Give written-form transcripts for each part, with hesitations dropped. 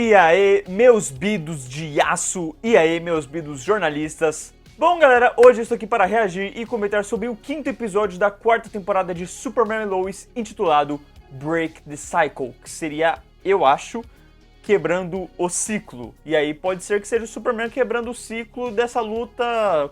E aí, meus bidos de aço, e aí, meus bidos jornalistas. Bom, galera, hoje eu estou aqui para reagir e comentar sobre o quinto episódio da quarta temporada de Superman e Lois, intitulado Break the Cycle, que seria, eu acho, quebrando o ciclo. E aí pode ser que seja o Superman quebrando o ciclo dessa luta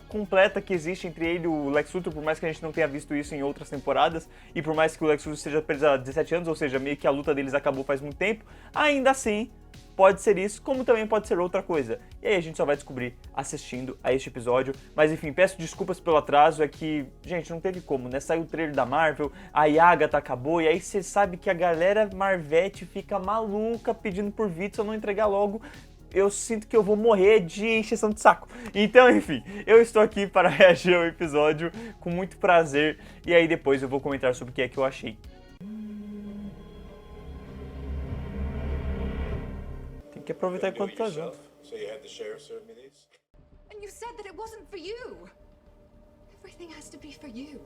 completa que existe entre ele e o Lex Luthor, por mais que a gente não tenha visto isso em outras temporadas, e por mais que o Lex Luthor esteja preso há 17 anos, ou seja, meio que a luta deles acabou faz muito tempo, ainda assim pode ser isso, como também pode ser outra coisa. E aí a gente só vai descobrir assistindo a este episódio. Mas enfim, peço desculpas pelo atraso, é que, gente, não teve como, né? Saiu o trailer da Marvel, a Agatha acabou, e aí você sabe que a galera Marvete fica maluca pedindo por vídeo, se eu não entregar logo, eu sinto que eu vou morrer de encheção de saco. Então, enfim, eu estou aqui para reagir ao episódio com muito prazer, e aí depois eu vou comentar sobre o que é que eu achei. Tem que aproveitar enquanto tá junto. So you had the sheriff serve me these? And you said that it wasn't for you. Everything has to be for you.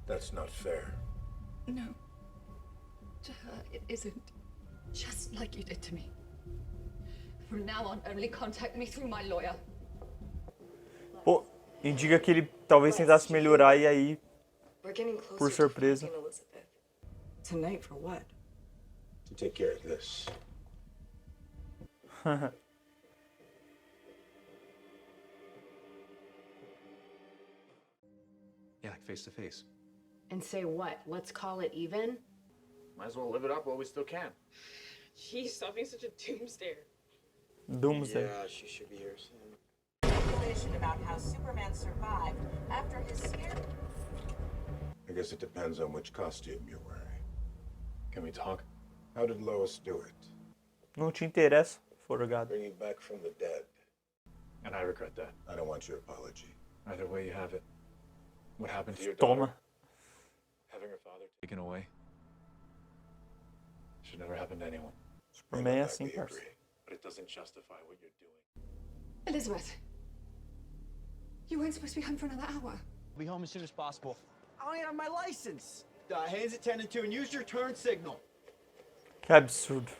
That's not fair. No. To her, it isn't. Just like you did to me. From now on, only contact me through my lawyer. Pô, indica que ele talvez tentasse melhorar e aí, por surpresa. Tonight for what? To take care of this. Yeah, like face to face. And say what? Let's call it even? Might as well live it up while we still can. Jeez, stop being such a doomsday. Doomsday. Yeah, she should be here soon. Speculation about how Superman survived after his scare. I guess it depends on which costume you're wearing. Can we talk? How did Lois do it? Não te interessa, forgado. Bring you back from the dead. And I regret that. I don't want your apology. Either way, you have it. What happened to your daughter? Toma. Having her father taken away. Should never happen to anyone. Superman é That assim, we parça. agree. But it doesn't justify what you're doing. Elizabeth. You weren't supposed to be home for another hour. Be home as soon as possible. I don't even have my license. Hands at 10 and 2 and use your turn signal. Que absurdo.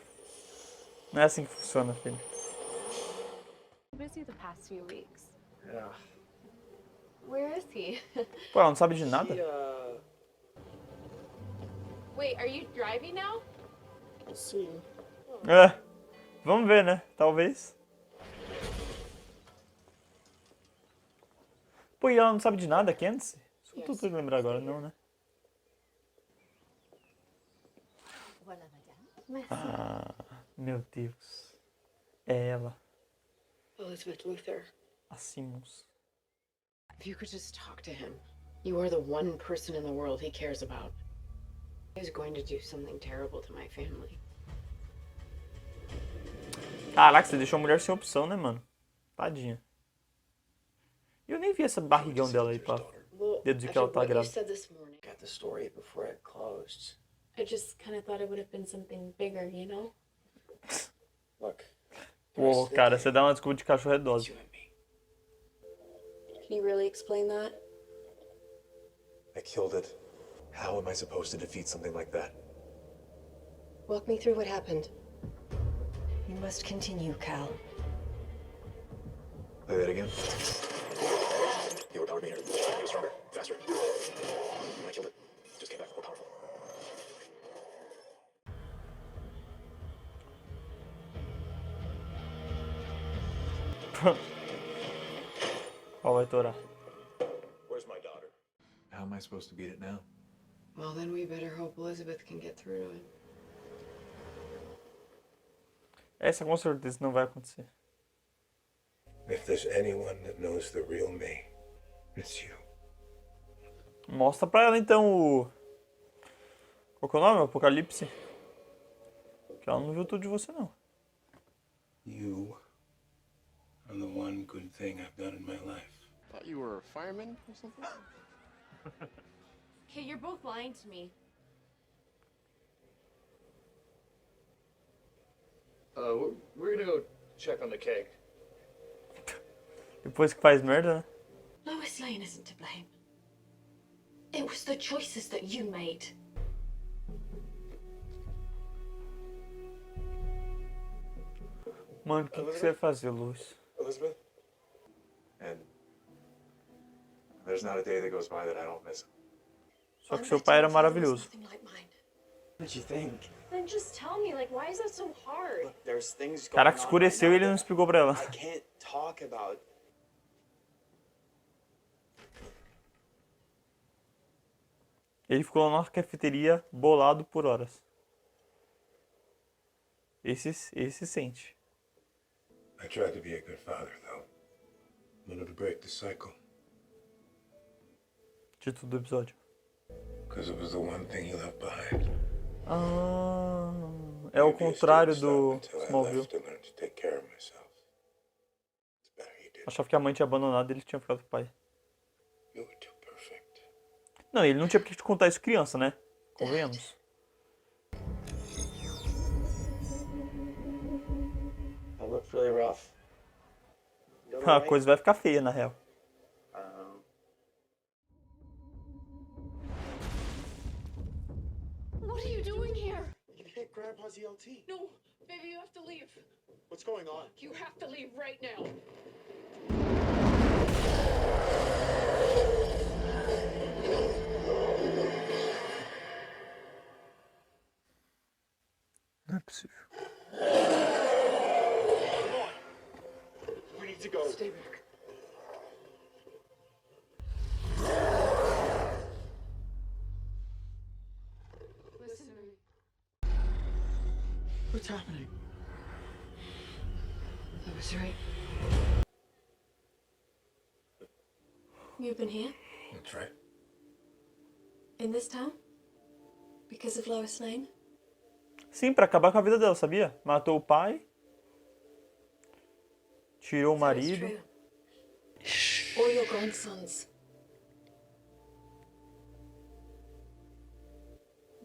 Não é assim que funciona, filho. Busy the past few weeks. Yeah. Where is he? Pô, ela não sabe de nada? Wait, are you driving now? Sim. É. Vamos ver, né? Talvez. Pô, e ela não sabe de nada, Candice? Isso que eu tô tentando lembrar agora, não, né? Ah, meu Deus. É ela. Elizabeth Luthor. A Simmons. If you could just talk to him. You are the one person in the world he cares about. He's going to do something terrible to my family. Caraca, você deixou a mulher sem opção, né, mano? Tadinha. E eu nem vi essa barrigão dela aí pra deduzir que ela tá what you grávida. said this morning, Got the story before it closed. I just kind of thought it would have been something bigger, you know? Look. Pô, cara, você dá uma desculpa de cachorro idoso. You and me. Can you really explain that? I killed it. How am I supposed to defeat something like that? Walk me through what happened. You must continue, Cal. Play that again. You were powered me here. It was stronger, faster. I killed it. Just came back more powerful. Ó, vai torar. Where's my daughter? How am I supposed to beat it now? Well, then we better hope Elizabeth can get through to it. Essa com certeza não vai acontecer. If there's anyone that knows the real me, it's you. Mostra pra ela então o... Qual que é o nome? O Apocalipse? Que ela não viu tudo de você, não. You are the one good thing I've done in my life. Thought you were a fireman or something? Okay, you're both lying to me. We're gonna go check on the keg. Depois que faz merda, né? Lois Lane isn't to blame. It was the choices that you made. Mano, o que você vai fazer, Lois? Elizabeth? And there's not a day that goes by that I don't miss him. Só que seu pai era maravilhoso. What did you think? Then just tell me, like, why is that so hard? Look, there's things going Caraca, on escureceu e right ele now não that explicou pra ela. I can't talk about. Ele ficou lá na cafeteria bolado por horas. Esse sente. I tried to be a good father, though. Wanted to break the cycle. Título do episódio. Because it was the one thing you left behind. Ah, é o contrário do Smallville. Achava que a mãe tinha abandonado e ele tinha ficado com o pai. Não, ele não tinha por que te contar isso criança, né? Convenhamos. That looked really rough. You A alright? coisa vai ficar feia, na real. What are you doing here? You hit Grandpa's ELT. No, baby, you have to leave. What's going on? You have to leave right now. Não é possível. We need to go. Stay back. Listen to me. What's happening? I was right. You've been here? That's right. In this town? Because of Lois Lane? Sim, pra acabar com a vida dela, sabia? Matou o pai. Tirou o marido. Or your grandsons?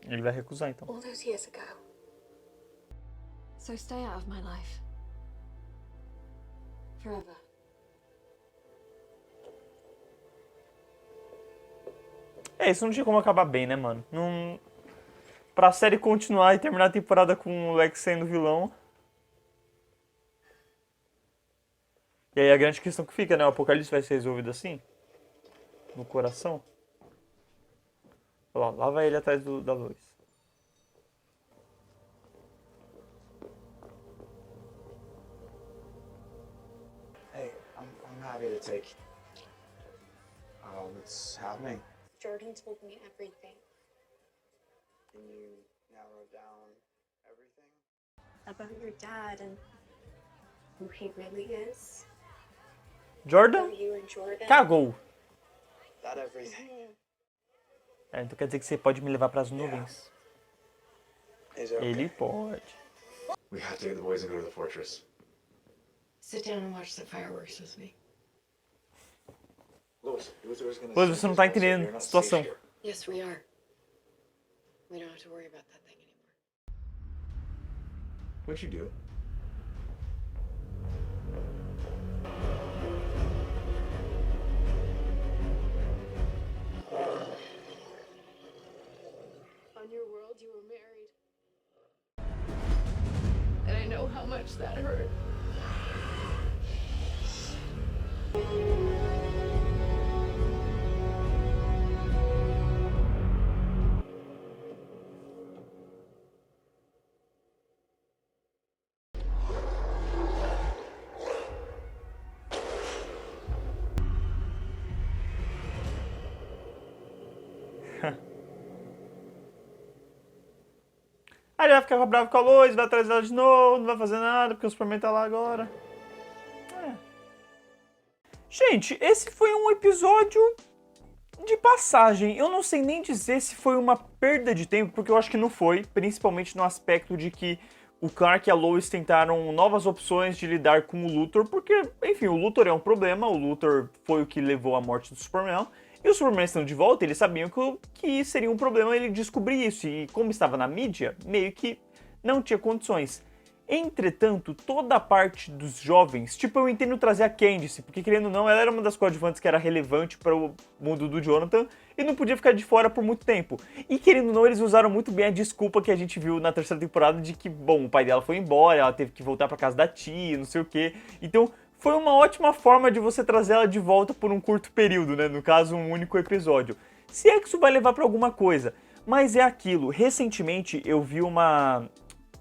Ele vai recusar, então. All those years ago. So stay out of my life. Forever. É, isso não tinha como acabar bem, né, mano? Não... Pra série continuar e terminar a temporada com o Lex sendo vilão. E aí a grande questão que fica, né? O Apocalipse vai ser resolvido assim? No coração? Olha lá, lá vai ele atrás da Lois. Hey, I'm happy to take. What's happening? Jordan told me everything. Can you narrow down everything? About your dad and who he really is. Jordan About you and Jordan. cagou. That everything. É, então quer dizer que você pode me levar pras nuvens. Is it okay? Ele pode. We have to get the boys and go to the fortress. Sit down and watch the fireworks with me. Lois, Luther's gonna Lois, você não tá entendendo You're a not situação. safe here. Yes, we are. We don't have to worry about that thing anymore. What'd you do? On your world, you were married. And I know how much that hurt. Aí ele vai ficar bravo com a Lois, vai atrás dela de novo, não vai fazer nada, porque o Superman tá lá agora. É. Gente, esse foi um episódio de passagem. Eu não sei nem dizer se foi uma perda de tempo, porque eu acho que não foi, principalmente no aspecto de que o Clark e a Lois tentaram novas opções de lidar com o Luthor, porque, enfim, o Luthor é um problema, o Luthor foi o que levou à morte do Superman, e o Superman estando de volta, eles sabiam que seria um problema ele descobrir isso, e como estava na mídia, meio que não tinha condições. Entretanto, toda a parte dos jovens, tipo, eu entendo trazer a Candice, porque querendo ou não, ela era uma das coadjuvantes que era relevante para o mundo do Jonathan e não podia ficar de fora por muito tempo. E querendo ou não, eles usaram muito bem a desculpa que a gente viu na terceira temporada de que, bom, o pai dela foi embora, ela teve que voltar para casa da tia, não sei o quê. Então, foi uma ótima forma de você trazer ela de volta por um curto período, né? No caso, um único episódio. Se é que isso vai levar para alguma coisa. Mas é aquilo, recentemente eu vi uma...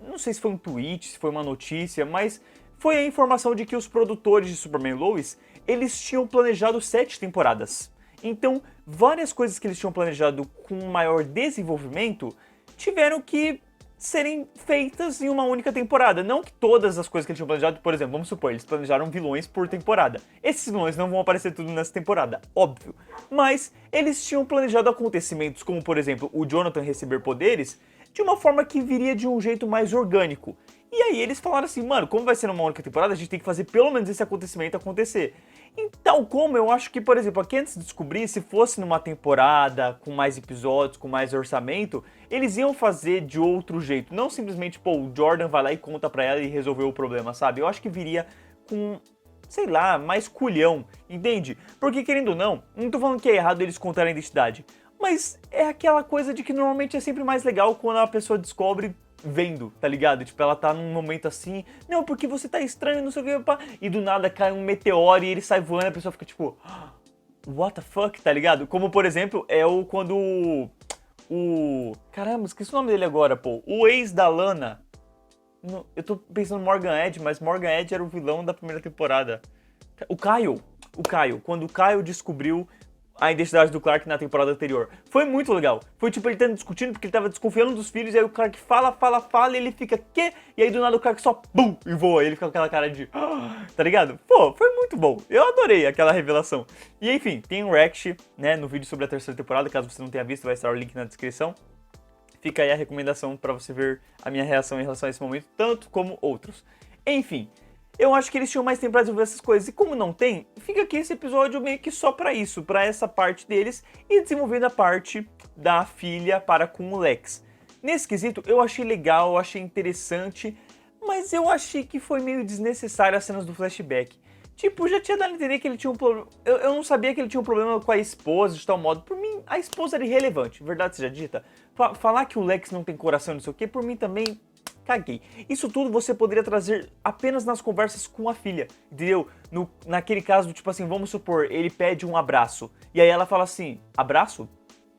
Não sei se foi um tweet, se foi uma notícia, mas foi a informação de que os produtores de Superman e Lois, eles tinham planejado 7 temporadas. Então, várias coisas que eles tinham planejado com maior desenvolvimento tiveram que serem feitas em uma única temporada. Não que todas as coisas que eles tinham planejado, por exemplo, vamos supor, eles planejaram vilões por temporada. Esses vilões não vão aparecer tudo nessa temporada, óbvio. Mas eles tinham planejado acontecimentos como, por exemplo, o Jonathan receber poderes de uma forma que viria de um jeito mais orgânico. E aí eles falaram assim, mano, como vai ser numa única temporada, a gente tem que fazer pelo menos esse acontecimento acontecer. E tal como eu acho que, por exemplo, aqui antes de descobrir, se fosse numa temporada com mais episódios, com mais orçamento, eles iam fazer de outro jeito. Não simplesmente, pô, o Jordan vai lá e conta pra ela e resolveu o problema, sabe? Eu acho que viria com, sei lá, mais culhão, entende? Porque, querendo ou não tô falando que é errado eles contarem a identidade, mas é aquela coisa de que normalmente é sempre mais legal quando a pessoa descobre vendo, tá ligado? Tipo, ela tá num momento assim, não, porque você tá estranho, não sei o que, pá, e do nada cai um meteoro e ele sai voando, a pessoa fica tipo, what the fuck, tá ligado? Como, por exemplo, é quando caramba, esqueci o nome dele agora, pô, o ex da Lana, eu tô pensando no Morgan Edge, mas Morgan Edge era o vilão da primeira temporada. O Kyle, quando o Kyle descobriu a identidade do Clark na temporada anterior. Foi muito legal. Foi tipo ele tendo discutindo porque ele tava desconfiando dos filhos, e aí o Clark fala, e ele fica, quê? E aí do nada o Clark só, bum, e voa. E ele fica com aquela cara de, tá ligado? Pô, foi muito bom. Eu adorei aquela revelação. E enfim, tem um react, né, no vídeo sobre a terceira temporada, caso você não tenha visto, vai estar o link na descrição. Fica aí a recomendação pra você ver a minha reação em relação a esse momento, tanto como outros. Enfim, eu acho que eles tinham mais tempo pra desenvolver essas coisas. E como não tem, fica aqui esse episódio meio que só pra isso, pra essa parte deles e desenvolvendo a parte da filha para com o Lex. Nesse quesito, eu achei legal, eu achei interessante, mas eu achei que foi meio desnecessário as cenas do flashback. Tipo, já tinha dado a entender que ele tinha um problema... Eu não sabia que ele tinha um problema com a esposa, de tal modo. Por mim, a esposa era irrelevante, verdade seja dita. Falar que o Lex não tem coração, não sei o que, por mim também... Caguei. Isso tudo você poderia trazer apenas nas conversas com a filha, entendeu? Naquele caso, tipo assim, vamos supor, ele pede um abraço. E aí ela fala assim, abraço?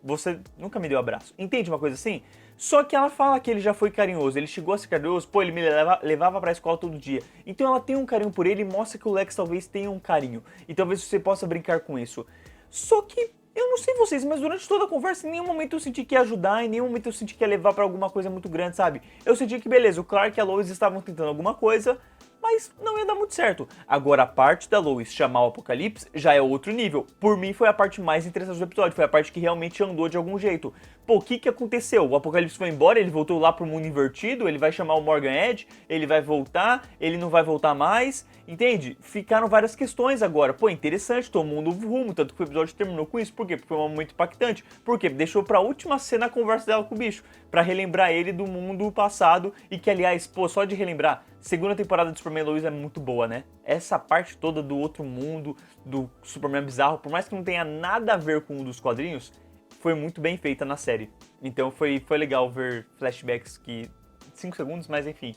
Você nunca me deu abraço. Entende uma coisa assim? Só que ela fala que ele já foi carinhoso, ele chegou a ser carinhoso, pô, ele me levava pra escola todo dia. Então ela tem um carinho por ele e mostra que o Lex talvez tenha um carinho. E talvez você possa brincar com isso. Só que... eu não sei vocês, mas durante toda a conversa, em nenhum momento eu senti que ia ajudar, em nenhum momento eu senti que ia levar pra alguma coisa muito grande, sabe? Eu senti que, beleza, o Clark e a Lois estavam tentando alguma coisa, mas não ia dar muito certo. Agora, a parte da Lois chamar o Apocalipse já é outro nível. Por mim, foi a parte mais interessante do episódio, foi a parte que realmente andou de algum jeito. Pô, o que aconteceu? O Apocalipse foi embora, ele voltou lá pro mundo invertido, ele vai chamar o Morgan Edge, ele vai voltar, ele não vai voltar mais, entende? Ficaram várias questões agora. Pô, interessante, tomou um novo rumo, tanto que o episódio terminou com isso. Por quê? Porque foi um momento impactante. Por quê? Deixou pra última cena a conversa dela com o bicho, pra relembrar ele do mundo passado e que, aliás, pô, só de relembrar, segunda temporada de Superman Lois é muito boa, né? Essa parte toda do outro mundo, do Superman bizarro, por mais que não tenha nada a ver com um dos quadrinhos, foi muito bem feita na série. Então foi legal ver flashbacks que... 5 segundos, mas enfim,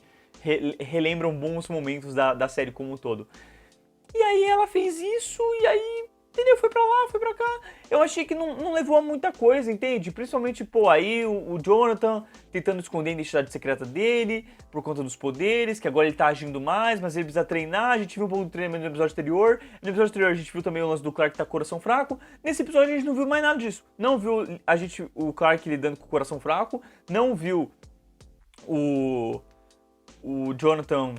relembram bons momentos da série como um todo. E aí ela fez isso, e aí... entendeu? Foi pra lá, foi pra cá. Eu achei que não levou a muita coisa, entende? Principalmente, pô, aí o Jonathan tentando esconder a identidade secreta dele por conta dos poderes, que agora ele tá agindo mais, mas ele precisa treinar. A gente viu um pouco do treinamento no episódio anterior. No episódio anterior a gente viu também o lance do Clark que tá com o coração fraco. Nesse episódio a gente não viu mais nada disso. Não viu o Clark lidando com o coração fraco. Não viu o Jonathan...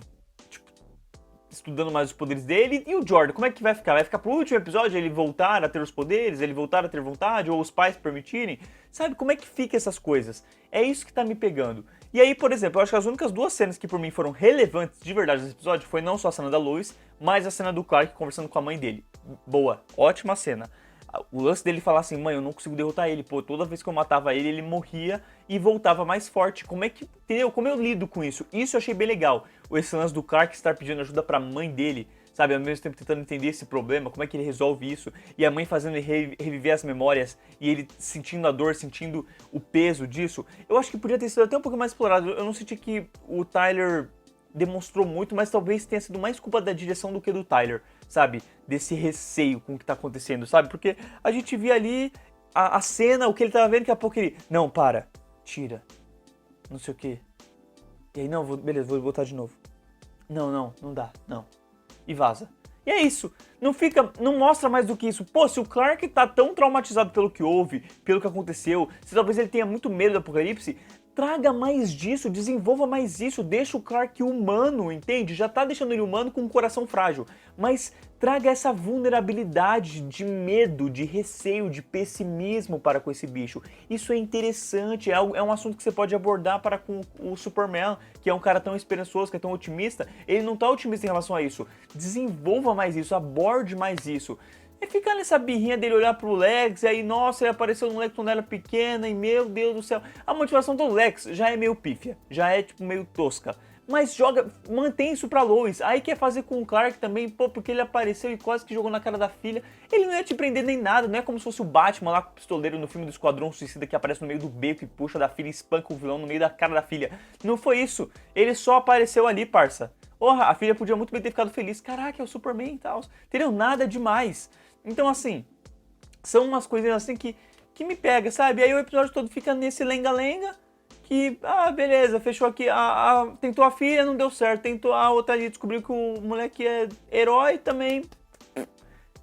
estudando mais os poderes dele, e o Jordan, como é que vai ficar? Vai ficar pro último episódio ele voltar a ter os poderes, ele voltar a ter vontade, ou os pais permitirem? Sabe, como é que fica essas coisas? É isso que tá me pegando. E aí, por exemplo, eu acho que as únicas duas cenas que por mim foram relevantes de verdade nesse episódio foi não só a cena da Lois, mas a cena do Clark conversando com a mãe dele. Boa, ótima cena. O lance dele falar assim, mãe, eu não consigo derrotar ele. Pô, toda vez que eu matava ele, ele morria e voltava mais forte. Como é que, entendeu? Como eu lido com isso? Isso eu achei bem legal. Esse lance do Clark estar pedindo ajuda pra mãe dele, sabe? Ao mesmo tempo tentando entender esse problema, como é que ele resolve isso. E a mãe fazendo ele reviver as memórias e ele sentindo a dor, sentindo o peso disso. Eu acho que podia ter sido até um pouco mais explorado. Eu não senti que o Tyler demonstrou muito, mas talvez tenha sido mais culpa da direção do que do Tyler, sabe? Desse receio com o que tá acontecendo, sabe? Porque a gente via ali a cena, o que ele tava vendo, daqui a pouco ele... Não, para. Tira. Não sei o quê. E aí, não, beleza, vou botar de novo. Não dá, não. E vaza. E é isso. Não mostra mais do que isso. Pô, se o Clark tá tão traumatizado pelo que houve, pelo que aconteceu, se talvez ele tenha muito medo do apocalipse, traga mais disso, desenvolva mais isso, deixa o Clark humano, entende? Já tá deixando ele humano com um coração frágil, mas traga essa vulnerabilidade de medo, de receio, de pessimismo para com esse bicho. Isso é interessante, é um assunto que você pode abordar para com o Superman, que é um cara tão esperançoso, que é tão otimista. Ele não tá otimista em relação a isso. Desenvolva mais isso, aborde mais isso. É ficar nessa birrinha dele olhar pro Lex e aí, nossa, ele apareceu no Lex quando era pequena e meu Deus do céu. A motivação do Lex já é meio pífia, já é tipo meio tosca. Mas mantém isso pra Lois. Aí quer fazer com o Clark também, pô, porque ele apareceu e quase que jogou na cara da filha. Ele não ia te prender nem nada, não é como se fosse o Batman lá com o pistoleiro no filme do Esquadrão Suicida que aparece no meio do beco e puxa da filha e espanca o vilão no meio da cara da filha. Não foi isso, ele só apareceu ali, parça. Porra, a filha podia muito bem ter ficado feliz. Caraca, é o Superman e tal. Entendeu? Nada demais. Então, assim, são umas coisinhas assim que me pega, sabe? Aí o episódio todo fica nesse lenga-lenga, que, beleza, fechou aqui, tentou a filha, não deu certo, tentou a outra ali, descobriu que o moleque é herói também.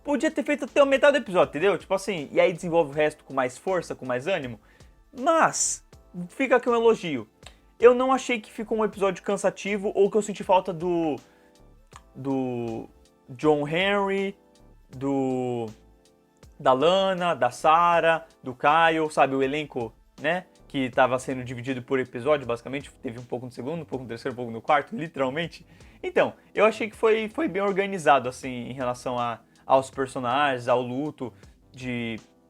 Podia ter feito até a metade do episódio, entendeu? Tipo assim, e aí desenvolve o resto com mais força, com mais ânimo. Mas, fica aqui um elogio. Eu não achei que ficou um episódio cansativo, ou que eu senti falta do John Henry, da Lana, da Sarah, do Kyle, sabe, o elenco, né, que estava sendo dividido por episódio, basicamente, teve um pouco no segundo, um pouco no terceiro, um pouco no quarto, literalmente. Então, eu achei que foi bem organizado, assim, em relação aos personagens, ao luto,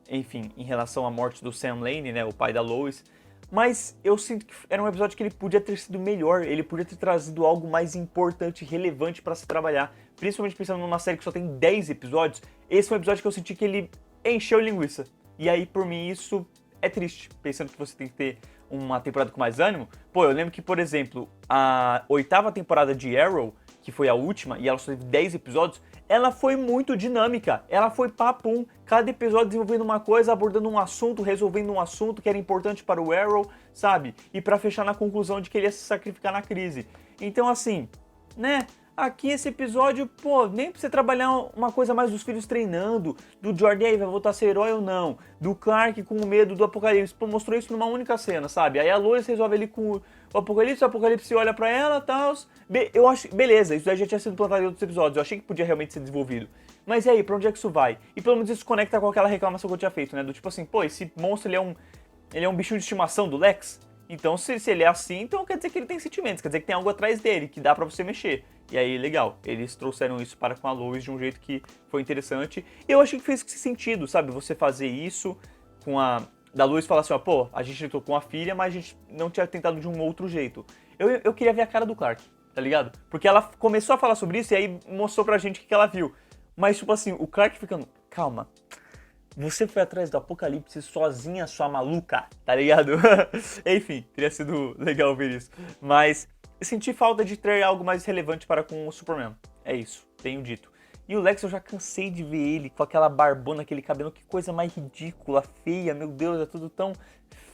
enfim, em relação à morte do Sam Lane, né, o pai da Lois. Mas eu sinto que era um episódio que ele podia ter sido melhor, ele podia ter trazido algo mais importante e relevante para se trabalhar. Principalmente pensando numa série que só tem 10 episódios, esse foi um episódio que eu senti que ele encheu linguiça. E aí, por mim, isso é triste, pensando que você tem que ter uma temporada com mais ânimo. Pô, eu lembro que, por exemplo, a 8ª temporada de Arrow, que foi a última, e ela só teve 10 episódios, ela foi muito dinâmica, ela foi papum, cada episódio desenvolvendo uma coisa, abordando um assunto, resolvendo um assunto que era importante para o Arrow, sabe? E pra fechar na conclusão de que ele ia se sacrificar na crise. Então assim, né? Aqui esse episódio, pô, nem pra você trabalhar uma coisa mais dos filhos treinando, do Jordan aí vai voltar a ser herói ou não, do Clark com o medo do apocalipse, pô, mostrou isso numa única cena, sabe? Aí a Lois resolve ali com o apocalipse olha pra ela e tal. Eu acho, beleza, isso daí já tinha sido plantado em outros episódios, eu achei que podia realmente ser desenvolvido. Mas e aí, pra onde é que isso vai? E pelo menos isso conecta com aquela reclamação que eu tinha feito, né? Do tipo assim, pô, esse monstro ele é um bichinho de estimação do Lex? Então, se ele é assim, então quer dizer que ele tem sentimentos, quer dizer que tem algo atrás dele, que dá pra você mexer. E aí, legal, eles trouxeram isso para com a Lois de um jeito que foi interessante. E eu achei que fez sentido, sabe? Você fazer isso com da Lois falar assim, ó, pô, a gente tentou com a filha, mas a gente não tinha tentado de um outro jeito. Eu queria ver a cara do Clark, tá ligado? Porque ela começou a falar sobre isso e aí mostrou pra gente o que ela viu. Mas, tipo assim, o Clark ficando, calma, você foi atrás do apocalipse sozinha, sua maluca, tá ligado? Enfim, teria sido legal ver isso. Mas eu senti falta de ter algo mais relevante para com o Superman. É isso, tenho dito. E o Lex, eu já cansei de ver ele com aquela barbona, aquele cabelo, que coisa mais ridícula, feia, meu Deus, é tudo tão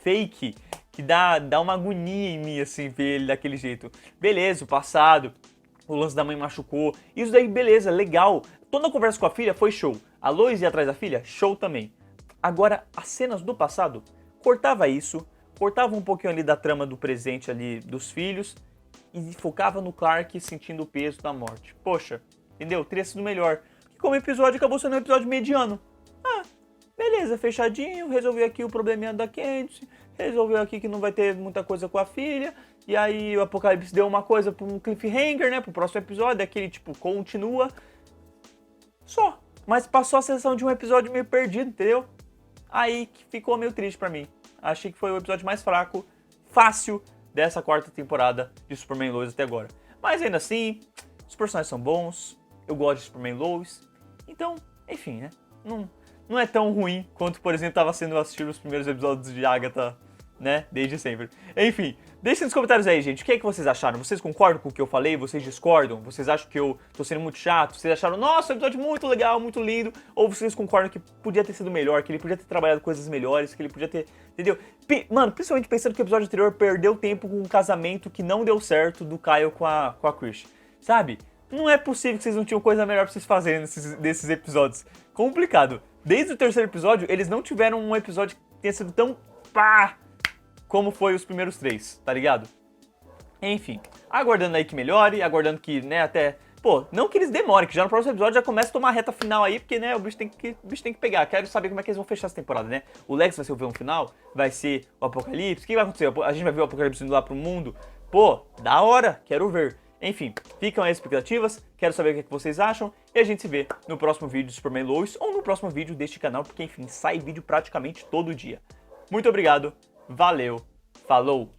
fake que dá uma agonia em mim, assim, ver ele daquele jeito. Beleza, o passado, o lance da mãe machucou, isso daí, beleza, legal. Toda a conversa com a filha foi show. A Lois ia atrás da filha, show também. Agora, as cenas do passado, cortava isso, cortava um pouquinho ali da trama do presente ali dos filhos e focava no Clark sentindo o peso da morte. Poxa, entendeu? Teria sido melhor. E como episódio, acabou sendo um episódio mediano. Beleza, fechadinho, resolveu aqui o probleminha da Candice, resolveu aqui que não vai ter muita coisa com a filha, e aí o Apocalipse deu uma coisa para um cliffhanger, né, pro próximo episódio, aquele tipo, continua. Só. mas passou a sensação de um episódio meio perdido, entendeu? Aí que ficou meio triste pra mim. Achei que foi o episódio mais fraco, fácil, dessa quarta temporada de Superman e Lois até agora. Mas ainda assim, os personagens são bons, eu gosto de Superman e Lois, então, enfim, né? Não é tão ruim quanto, por exemplo, estava sendo assistir os primeiros episódios de Agatha, né? Desde sempre. Enfim, deixem nos comentários aí, gente, o que é que vocês acharam? Vocês concordam com o que eu falei? Vocês discordam? Vocês acham que eu tô sendo muito chato? Vocês acharam, nossa, um episódio muito legal, muito lindo? Ou vocês concordam que podia ter sido melhor, que ele podia ter trabalhado coisas melhores, que ele podia ter... Entendeu? Mano, principalmente pensando que o episódio anterior perdeu tempo com um casamento que não deu certo do Kyle com a Chris. Sabe? Não é possível que vocês não tinham coisa melhor pra vocês fazerem nesses episódios. Complicado. Desde o terceiro episódio, eles não tiveram um episódio que tenha sido tão pá como foi os primeiros 3, tá ligado? Enfim, aguardando aí que melhore, aguardando que, né, até... Pô, não que eles demorem, que já no próximo episódio já começa a tomar a reta final aí, porque, né, o bicho tem que pegar. Quero saber como é que eles vão fechar essa temporada, né? O Lex vai ser o vilão final? Vai ser o Apocalipse? O que vai acontecer? A gente vai ver o Apocalipse indo lá pro mundo? Pô, da hora, quero ver. Enfim, ficam aí as expectativas, quero saber o que, é que vocês acham, e a gente se vê no próximo vídeo de Superman e Lois, ou no próximo vídeo deste canal, porque, enfim, sai vídeo praticamente todo dia. Muito obrigado, valeu, falou!